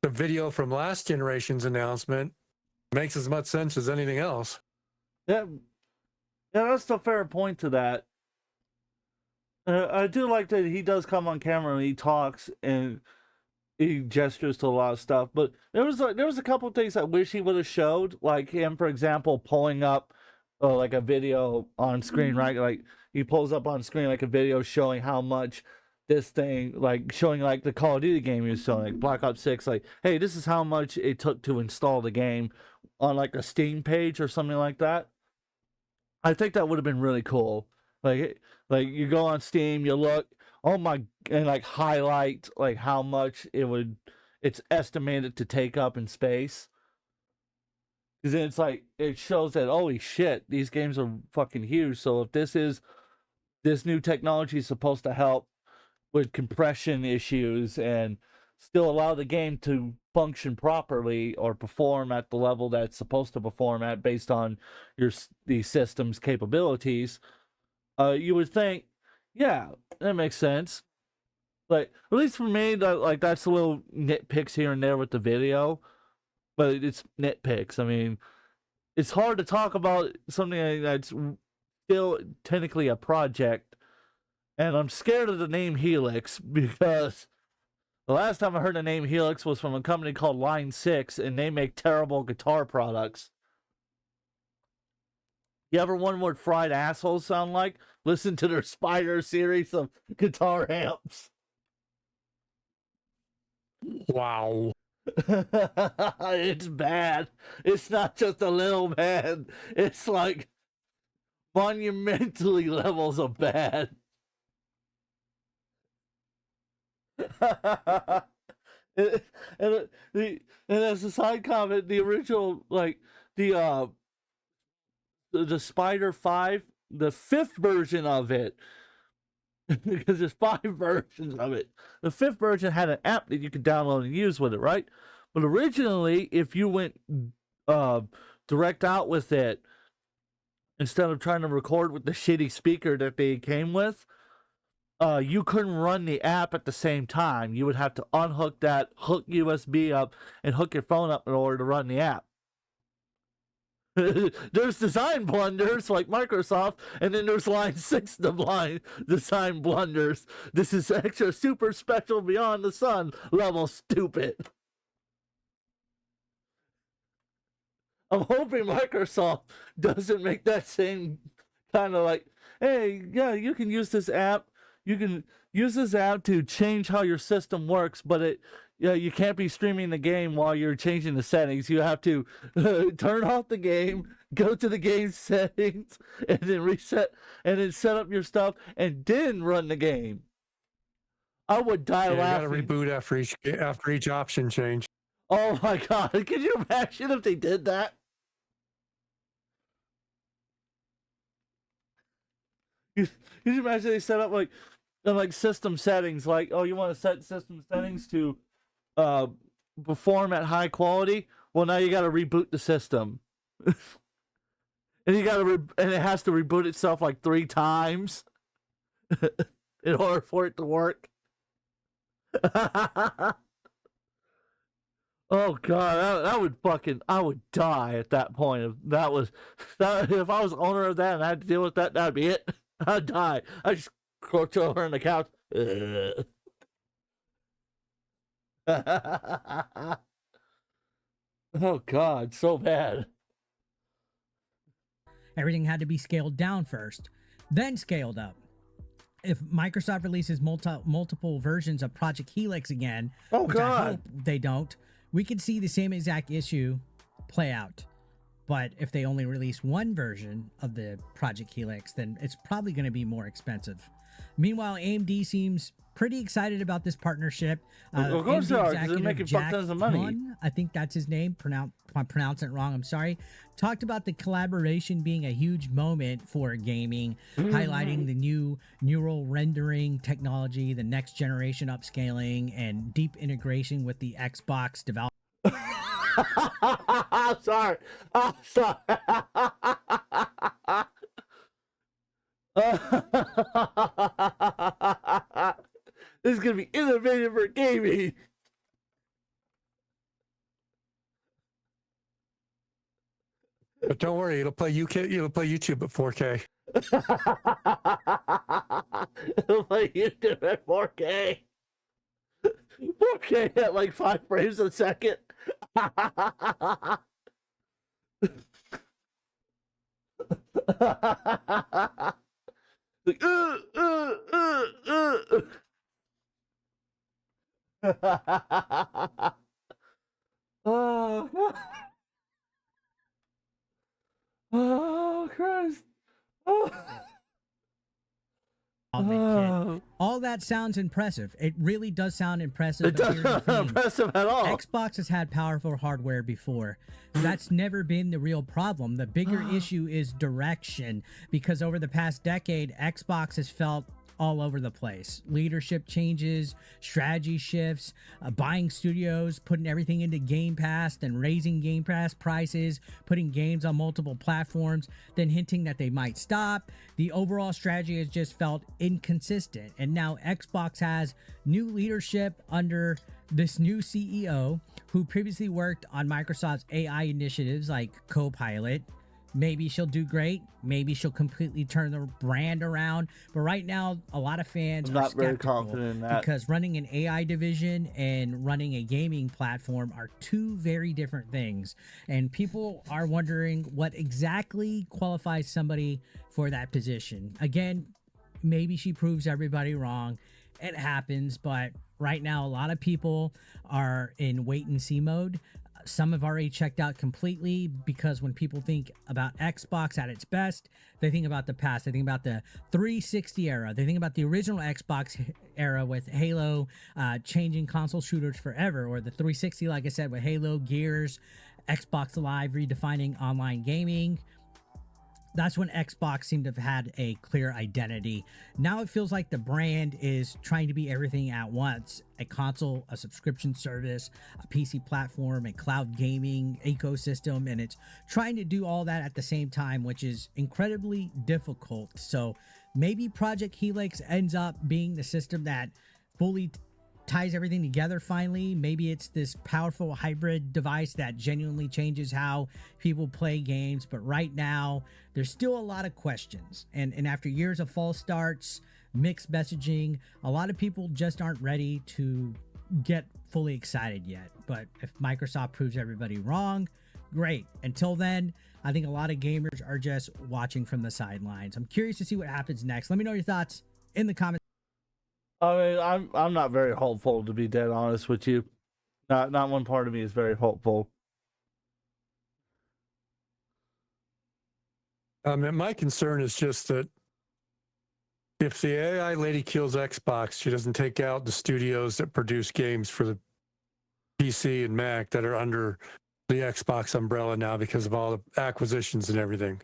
the video from last generation's announcement makes as much sense as anything else. Yeah, that's the fair point to that. I do like that he does come on camera and he talks and he gestures to a lot of stuff. But there was a couple of things I wish he would have showed, like him, for example, pulling up like a video on screen, right? Like he pulls up on screen like a video showing how much this thing, like showing like the Call of Duty game he was showing, like Black Ops 6, like, hey, this is how much it took to install the game on like a Steam page or something like that. I think that would have been really cool. Like you go on Steam, you look, oh my, and like highlight like how much it's estimated to take up in space. Because then it's like, it shows that, holy shit, these games are fucking huge. So if this new technology is supposed to help with compression issues and still allow the game to function properly or perform at the level that it's supposed to perform at based on the system's capabilities, you would think, yeah, that makes sense. Like, at least for me, that's a little nitpicks here and there with the video, but it's nitpicks. I mean, it's hard to talk about something that's still technically a project, and I'm scared of the name Helix because the last time I heard the name Helix was from a company called Line 6, and they make terrible guitar products. You ever wonder what fried assholes sound like? Listen to their Spider series of guitar amps. Wow. It's bad. It's not just a little bad. It's like monumentally levels of bad. and as a side comment, the original, like the Spider 5, the 5th version of it, because there's 5 versions of it. The 5th version had an app that you could download and use with it, right? But originally, if you went direct out with it, instead of trying to record with the shitty speaker that they came with, you couldn't run the app at the same time. You would have to unhook that, hook USB up, and hook your phone up in order to run the app. There's design blunders like Microsoft, and then there's line 6 design blunders. This is extra super special beyond the sun level stupid. I'm hoping Microsoft doesn't make that same kind of like, hey, yeah, you can use this app. You can use this app to change how your system works, but you can't be streaming the game while you're changing the settings. You have to turn off the game, go to the game settings, and then reset, and then set up your stuff, and then run the game. I would die laughing. You gotta reboot after each option change. Oh my god! Could you imagine if they did that? Could you imagine they set up like system settings, like, oh, you want to set system settings to perform at high quality? Well, now you got to reboot the system, and and it has to reboot itself like 3 times in order for it to work. Oh god, I would die at that point. If I was owner of that and I had to deal with that, that'd be it. I'd die. I'd just crouch over on the couch. Oh god, so bad. Everything had to be scaled down first, then scaled up. If Microsoft releases multiple versions of Project Helix again, oh which god, I hope they don't, we could see the same exact issue play out. But if they only release one version of the Project Helix, then it's probably going to be more expensive. Meanwhile, AMD seems pretty excited about this partnership. Of course they are, because they're making fuck tons of money. I think that's his name. If I'm pronouncing it wrong, I'm sorry. Talked about the collaboration being a huge moment for gaming, highlighting the new neural rendering technology, the next generation upscaling, and deep integration with the Xbox development. I'm sorry. I'm sorry. This is gonna be innovative for gaming. But don't worry, it'll play YouTube at 4K. It'll play YouTube at 4K. 4K at like 5 frames a second. Like, oh, oh, Christ. Oh. All that sounds impressive. It really does sound impressive. It doesn't sound impressive at all. Xbox has had powerful hardware before. That's never been the real problem. The bigger issue is direction, because over the past decade, Xbox has felt all over the place. Leadership changes, strategy shifts, buying studios, putting everything into Game Pass, then raising Game Pass prices, putting games on multiple platforms, then hinting that they might stop. The overall strategy has just felt inconsistent. And now Xbox has new leadership under this new CEO who previously worked on Microsoft's AI initiatives like Copilot. Maybe she'll do great. Maybe she'll completely turn the brand around. But right now, a lot of fans are not very skeptical confident in that, because running an AI division and running a gaming platform are two very different things. And people are wondering what exactly qualifies somebody for that position. Again, maybe she proves everybody wrong. It happens, but right now, a lot of people are in wait and see mode. Some have already checked out completely, because when people think about Xbox at its best, they think about the past. They think about the 360 era. They think about the original Xbox era with Halo changing console shooters forever, or the 360, like I said, with Halo, Gears, Xbox Live redefining online gaming. That's when Xbox seemed to have had a clear identity. Now it feels like the brand is trying to be everything at once: a console, a subscription service, a PC platform, a cloud gaming ecosystem, and it's trying to do all that at the same time, which is incredibly difficult. So maybe Project Helix ends up being the system that fully ties everything together finally. Maybe it's this powerful hybrid device that genuinely changes how people play games. But right now, there's still a lot of questions. And after years of false starts, mixed messaging, a lot of people just aren't ready to get fully excited yet. But if Microsoft proves everybody wrong, great. Until then, I think a lot of gamers are just watching from the sidelines. I'm curious to see what happens next. Let me know your thoughts in the comments. I mean, I'm not very hopeful, to be dead honest with you. Not one part of me is very hopeful. My concern is just that if the AI lady kills Xbox, she doesn't take out the studios that produce games for the PC and Mac that are under the Xbox umbrella now because of all the acquisitions and everything.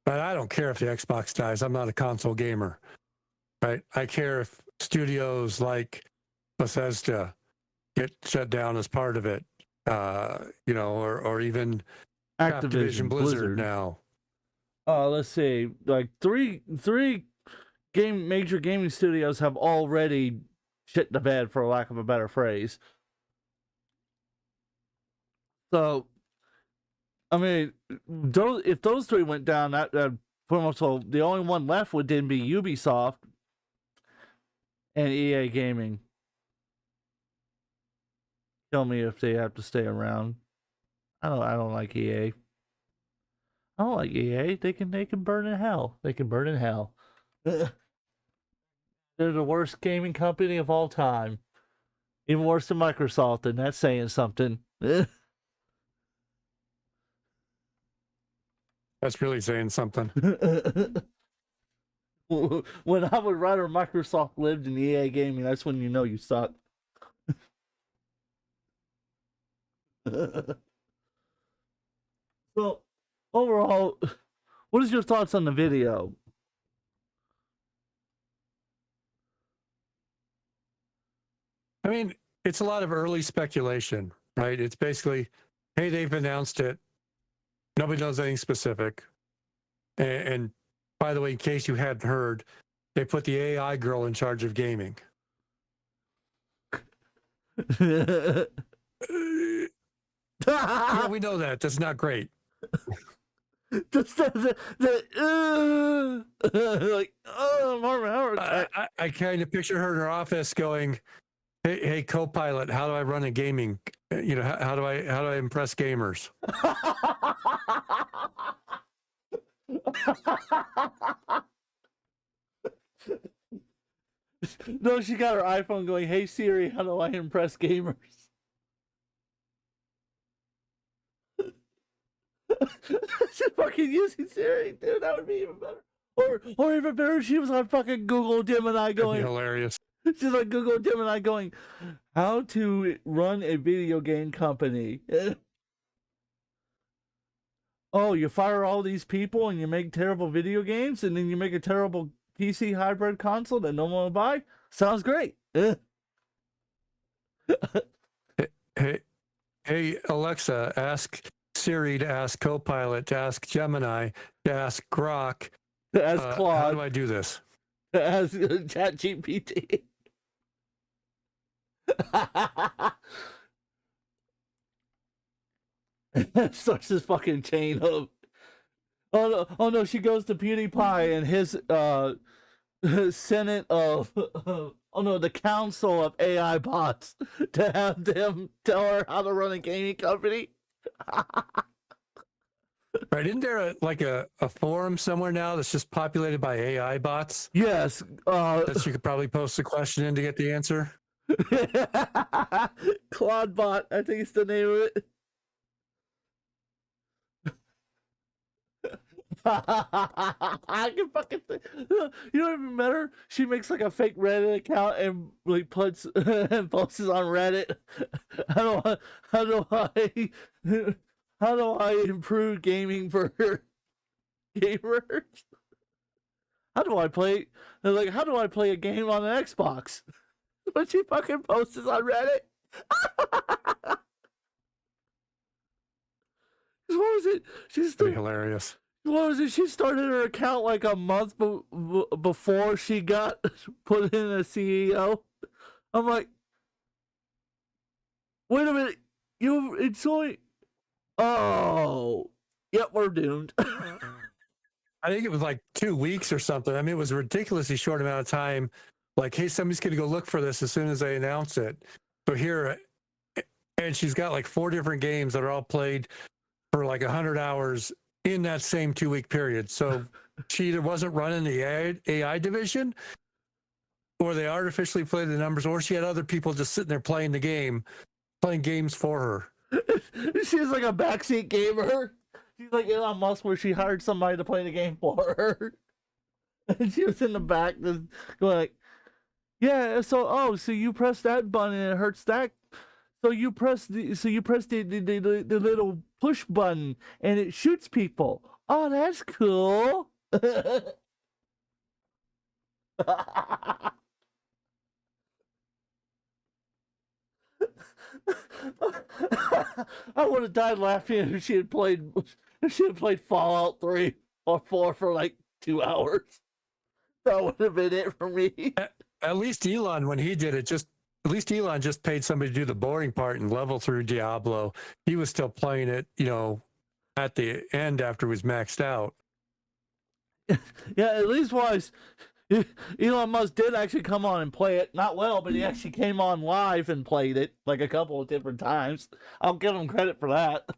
But I don't care if the Xbox dies. I'm not a console gamer, right? I care if studios like Bethesda get shut down as part of it, or even Activision Blizzard now. Let's see, like three major gaming studios have already shit the bed, for lack of a better phrase. So, I mean, if those three went down, that pretty much, so the only one left would then be Ubisoft and EA Gaming. Tell me if they have to stay around. I don't like EA. I don't like EA. They can burn in hell. They can burn in hell. They're the worst gaming company of all time. Even worse than Microsoft, and that's saying something. That's really saying something. When I would rather Microsoft lived in EA Gaming, that's when you know you suck. So, overall, what is your thoughts on the video? I mean, it's a lot of early speculation, right? It's basically, hey, they've announced it. Nobody knows anything specific. And by the way, in case you hadn't heard, they put the AI girl in charge of gaming. Yeah, we know that. That's not great. Just like, I kind of picture her in her office going, "Hey, co-pilot, how do I run a gaming? How do I impress gamers?" No, she got her iPhone going, "Hey Siri, how do I impress gamers?" She's fucking using Siri, dude. That would be even better. Or even better, she was on fucking Google Gemini going. That'd be hilarious. She's on Google Gemini going, "How to run a video game company." Oh, you fire all these people and you make terrible video games, and then you make a terrible PC hybrid console that no one will buy? Sounds great. Hey, Alexa, ask Siri to ask Copilot to ask Gemini to ask Grok To ask Claude. How do I do this? To ask ChatGPT. Starts this fucking chain of. Oh no, she goes to PewDiePie and his Senate of the Council of AI bots to have them tell her how to run a gaming company. Right? Isn't there a forum somewhere now that's just populated by AI bots? Yes. That you could probably post a question in to get the answer. Claudebot, I think it's the name of it. I can fucking think. You know what even better? She makes like a fake Reddit account and like puts and posts it on Reddit. How do I improve gaming for gamers. How do I play? They're like, how do I play a game on an Xbox? But she fucking posts this on Reddit. What was it? She's Pretty hilarious. What was it? She started her account like a month before she got put in as CEO. I'm like, wait a minute. It's only. Oh, yep, we're doomed. I think it was like 2 weeks or something. I mean, it was a ridiculously short amount of time. Like, hey, somebody's going to go look for this as soon as they announce it. So here, and she's got like 4 different games that are all played for like 100 hours in that same 2-week period. So she either wasn't running the AI division, or they artificially played the numbers, or she had other people just sitting there playing games for her. She's like a backseat gamer. She's like Elon Musk, where she hired somebody to play the game for her. And she was in the back just going like, yeah, so you press that button and it hurts that. So you press the little push button and it shoots people. Oh, that's cool. I would have died laughing if she had played Fallout 3 or 4 for like 2 hours. That would have been it for me. At least Elon, when he did it, at least Elon just paid somebody to do the boring part and level through Diablo. He was still playing it, at the end after it was maxed out. Yeah, at least was Elon Musk did actually come on and play it. Not well, but he actually came on live and played it like a couple of different times. I'll give him credit for that.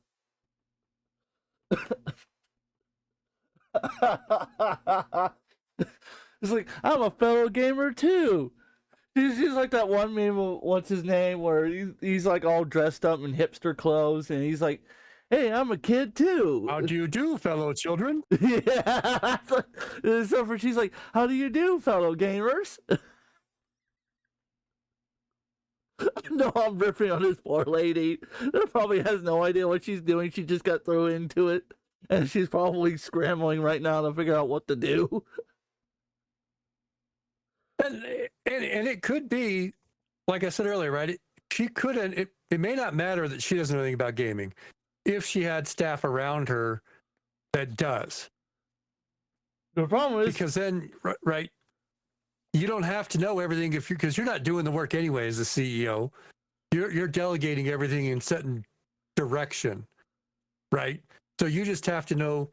It's like, I'm a fellow gamer too. She's like that one meme, what's his name, where he's like all dressed up in hipster clothes, and he's like, hey, I'm a kid too. How do you do, fellow children? Yeah. So she's like, how do you do, fellow gamers? No, I'm ripping on this poor lady. That probably has no idea what she's doing. She just got thrown into it, and she's probably scrambling right now to figure out what to do. And it could be, like I said earlier, right? She couldn't. It may not matter that she doesn't know anything about gaming, if she had staff around her that does. The problem is because then, right, you don't have to know everything because you're not doing the work anyway as a CEO. You're delegating everything and setting direction, right? So you just have to know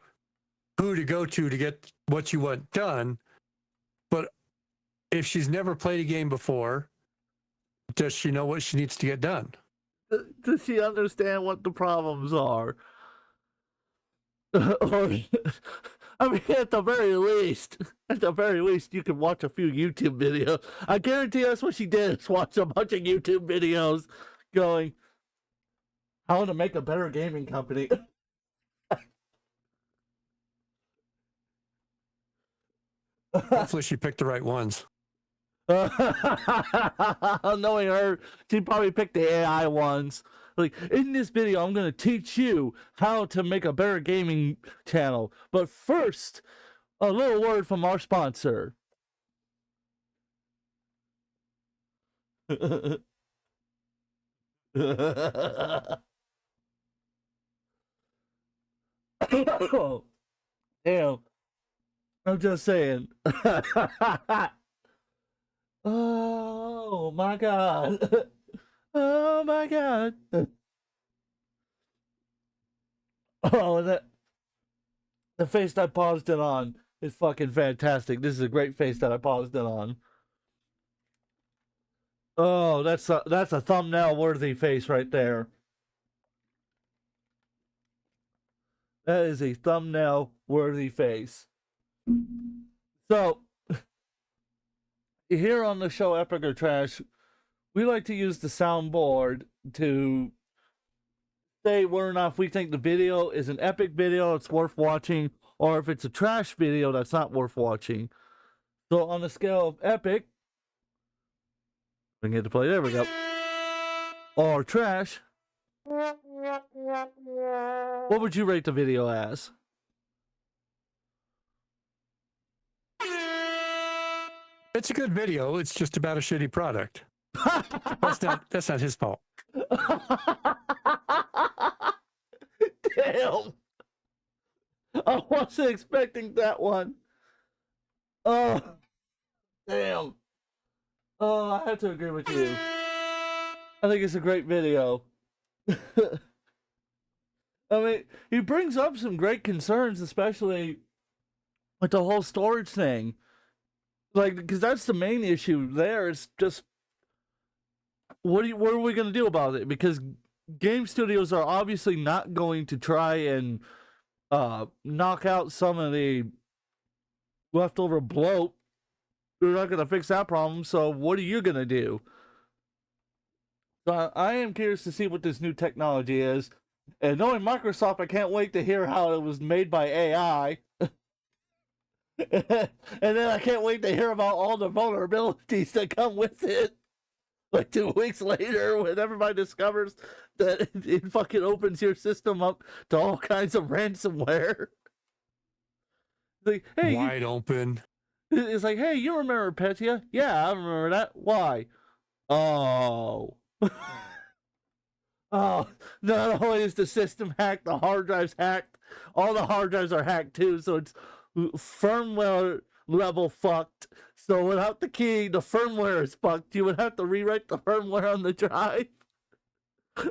who to go to get what you want done. But if she's never played a game before, does she know what she needs to get done? Does she understand what the problems are? Or, I mean, at the very least, you can watch a few YouTube videos. I guarantee that's what she did, is watch a bunch of YouTube videos going, how to make a better gaming company. Hopefully she picked the right ones. Knowing her, she probably picked the AI ones. Like, in this video, I'm going to teach you how to make a better gaming channel. But first, a little word from our sponsor. Oh, damn. I'm just saying. Oh my god. Oh my god. Oh, and the face that I paused it on is fucking fantastic. This is a great face that I paused it on. Oh, that's a thumbnail worthy face right there. That is a thumbnail worthy face. So, here on the show Epic or Trash, we like to use the soundboard to say whether or not if we think the video is an epic video that's worth watching, or if it's a trash video that's not worth watching. So on the scale of epic, we can get to play, there we go, or trash, what would you rate the video as? It's a good video. It's just about a shitty product. That's not his fault. Damn. I wasn't expecting that one. Oh, damn. Oh, I have to agree with you. I think it's a great video. I mean, he brings up some great concerns, especially with the whole storage thing. Like, because that's the main issue there. It's just, what are we going to do about it? Because game studios are obviously not going to try and knock out some of the leftover bloat. They're not going to fix that problem, so what are you going to do? So I am curious to see what this new technology is. And knowing Microsoft, I can't wait to hear how it was made by AI. And then I can't wait to hear about all the vulnerabilities that come with it. Like 2 weeks later, when everybody discovers that it fucking opens your system up to all kinds of ransomware. Like, hey, wide open. It's like, hey, you remember Petya? Yeah, I remember that. Why? Oh. Oh, not only is the system hacked, the hard drive's hacked. All the hard drives are hacked too, so it's firmware level fucked. So without the key, the firmware is fucked. You would have to rewrite the firmware on the drive.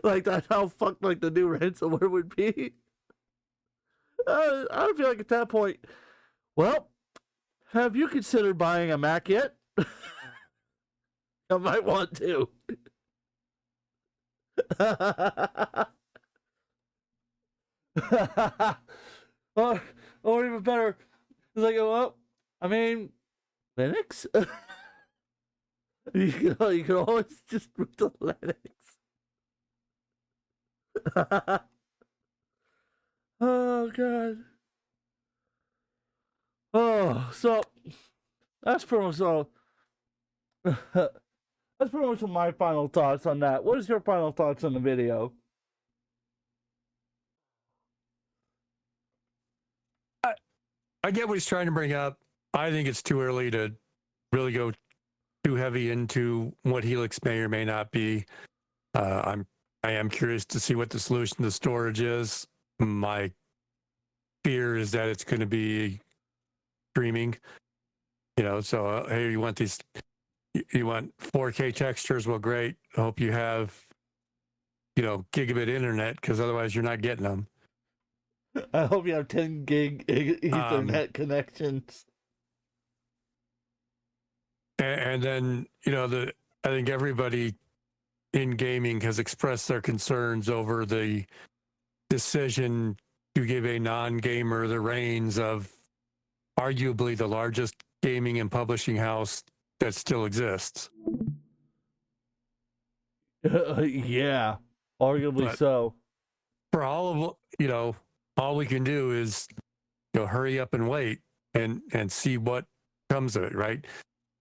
Like, that's how fucked like the new ransomware would be. I feel like at that point, well, have you considered buying a Mac yet? I might want to. or even better, it's like, well, I mean, Linux. you can always just root to Linux. Oh god. Oh, so that's pretty much all. That's pretty much my final thoughts on that. What is your final thoughts on the video? I get what he's trying to bring up. I think it's too early to really go too heavy into what Helix may or may not be. I am curious to see what the solution to storage is. My fear is that it's going to be streaming. So hey, you want 4K textures? Well, great. I hope you have, gigabit internet, because otherwise you're not getting them. I hope you have 10 gig Ethernet connections. And then, I think everybody in gaming has expressed their concerns over the decision to give a non-gamer the reins of arguably the largest gaming and publishing house that still exists. Yeah, arguably but so. For all of, all we can do is, hurry up and wait and see what comes of it, right?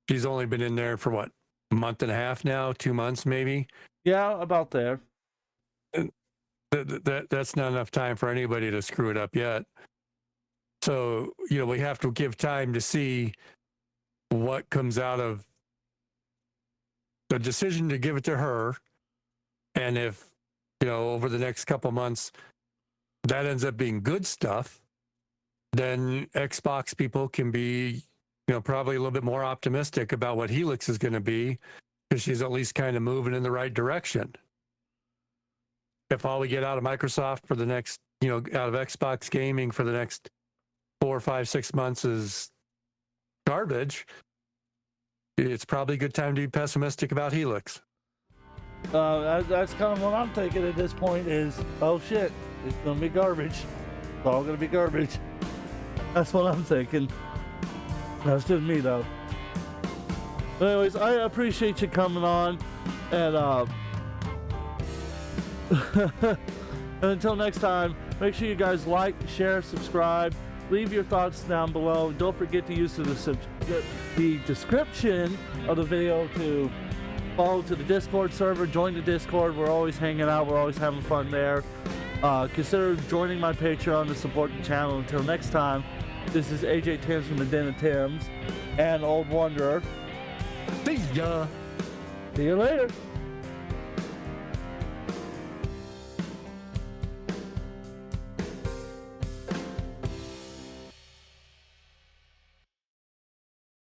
She's only been in there for what, a month and a half now, 2 months maybe? Yeah, about there. And that's not enough time for anybody to screw it up yet. So, we have to give time to see what comes out of the decision to give it to her. And if, over the next couple months, that ends up being good stuff, then Xbox people can be, probably a little bit more optimistic about what Helix is going to be, because she's at least kind of moving in the right direction. If all we get out of Microsoft for the next, out of Xbox gaming for the next 4, 5, 6 months is garbage, it's probably a good time to be pessimistic about Helix. That's kind of what I'm thinking at this point is, oh shit, it's going to be garbage. It's all going to be garbage. That's what I'm thinking. That's just me though. But anyways, I appreciate you coming on, and and until next time, make sure you guys like, share, subscribe, leave your thoughts down below. Don't forget to use the description of the video to follow to the Discord server, join the Discord. We're always hanging out, we're always having fun there. Consider joining my Patreon to support the channel. Until next time, this is AJ Timbs from the Den of Timbs and Old Wanderer See ya. See you later.